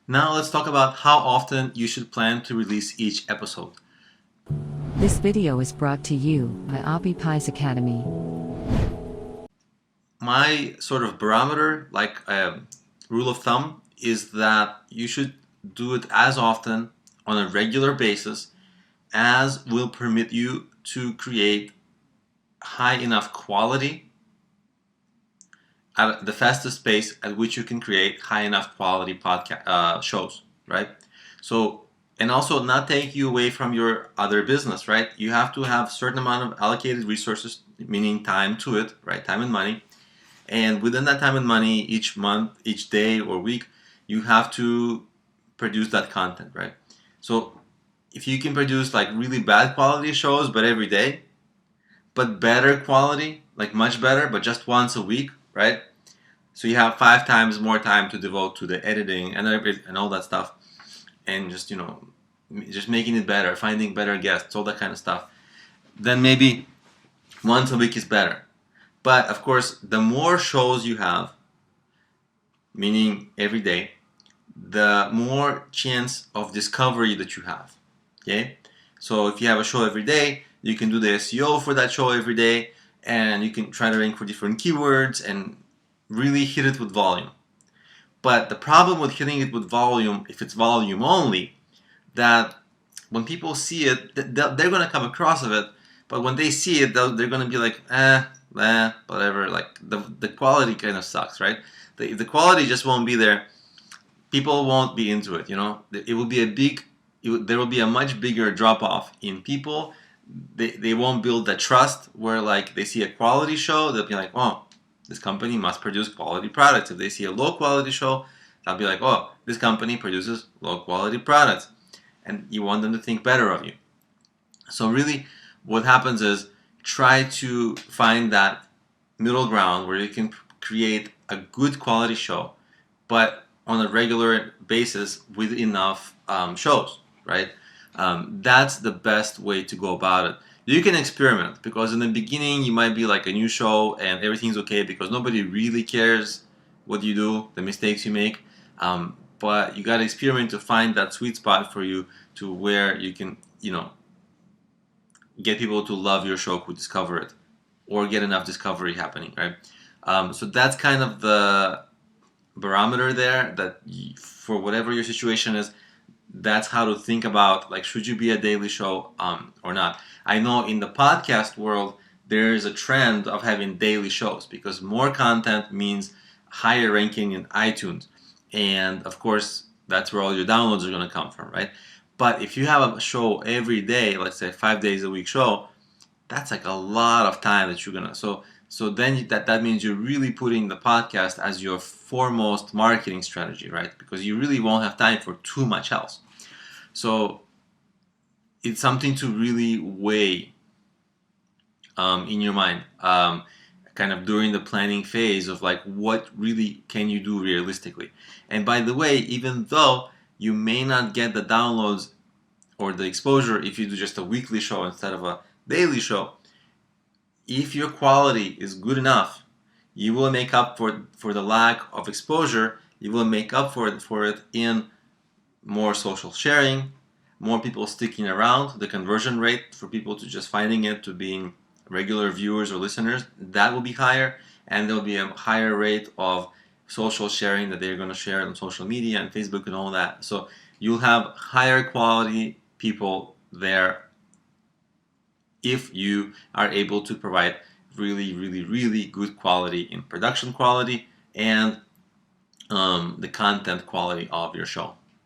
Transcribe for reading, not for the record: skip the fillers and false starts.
Now let's talk about how often you should plan to release each episode. This video is brought to you by Oppie Pies Academy. My sort of barometer, like rule of thumb, is that you should do it as often on a regular basis as will permit you to create high enough quality at the fastest pace at which you can create high enough quality podcast shows, right? So, and also not take you away from your other business, right? You have to have a certain amount of allocated resources, meaning time to it, right? Time and money. And within that time and money, each month, each day or week, you have to produce that content, right? So if you can produce like really bad quality shows, but every day, but better quality, like much better, but just once a week, right? So you have 5 times more time to devote to the editing and all that stuff, and just just making it better, finding better guests, all that kind of stuff. Then maybe once a week is better. But of course, the more shows you have, meaning every day, the more chance of discovery that you have. Okay? So if you have a show every day, you can do the SEO for that show every day, and you can try to rank for different keywords and really hit it with volume. But the problem with hitting it with volume, if it's volume only, that when people see it, they're going to come across of it, but when they see it, they're going to be like, whatever. Like the quality kind of sucks, right? The quality just won't be there. People won't be into it. It will be there will be a much bigger drop off in people. They won't build that trust where like they see a quality show, they'll be like, oh, this company must produce quality products. If they see a low quality show, they'll be like, oh, this company produces low quality products, and you want them to think better of you. So really, what happens is try to find that middle ground where you can create a good quality show, but on a regular basis with enough shows, right? That's the best way to go about it. You can experiment, because in the beginning you might be like a new show and everything's okay because nobody really cares what you do, the mistakes you make. But you got to experiment to find that sweet spot for you to where you can, get people to love your show who discover it, or get enough discovery happening, right? So that's kind of the barometer there, that for whatever your situation is, that's how to think about, like, should you be a daily show or not. I know in the podcast world there is a trend of having daily shows because more content means higher ranking in iTunes, and of course that's where all your downloads are going to come from, right? But if you have a show every day, let's say 5 days a week show, that's like a lot of time that you're gonna. So then that means you're really putting the podcast as your foremost marketing strategy, right? Because you really won't have time for too much else. So it's something to really weigh in your mind, kind of during the planning phase of like what really can you do realistically. And by the way, even though you may not get the downloads or the exposure if you do just a weekly show instead of a daily show, if your quality is good enough, you will make up for the lack of exposure. You will make up for it in more social sharing, more people sticking around, the conversion rate for people to just finding it to being regular viewers or listeners, that will be higher, and there will be a higher rate of social sharing that they're going to share on social media and Facebook and all that. So you'll have higher quality people there if you are able to provide really, really, really good quality in production quality and the content quality of your show.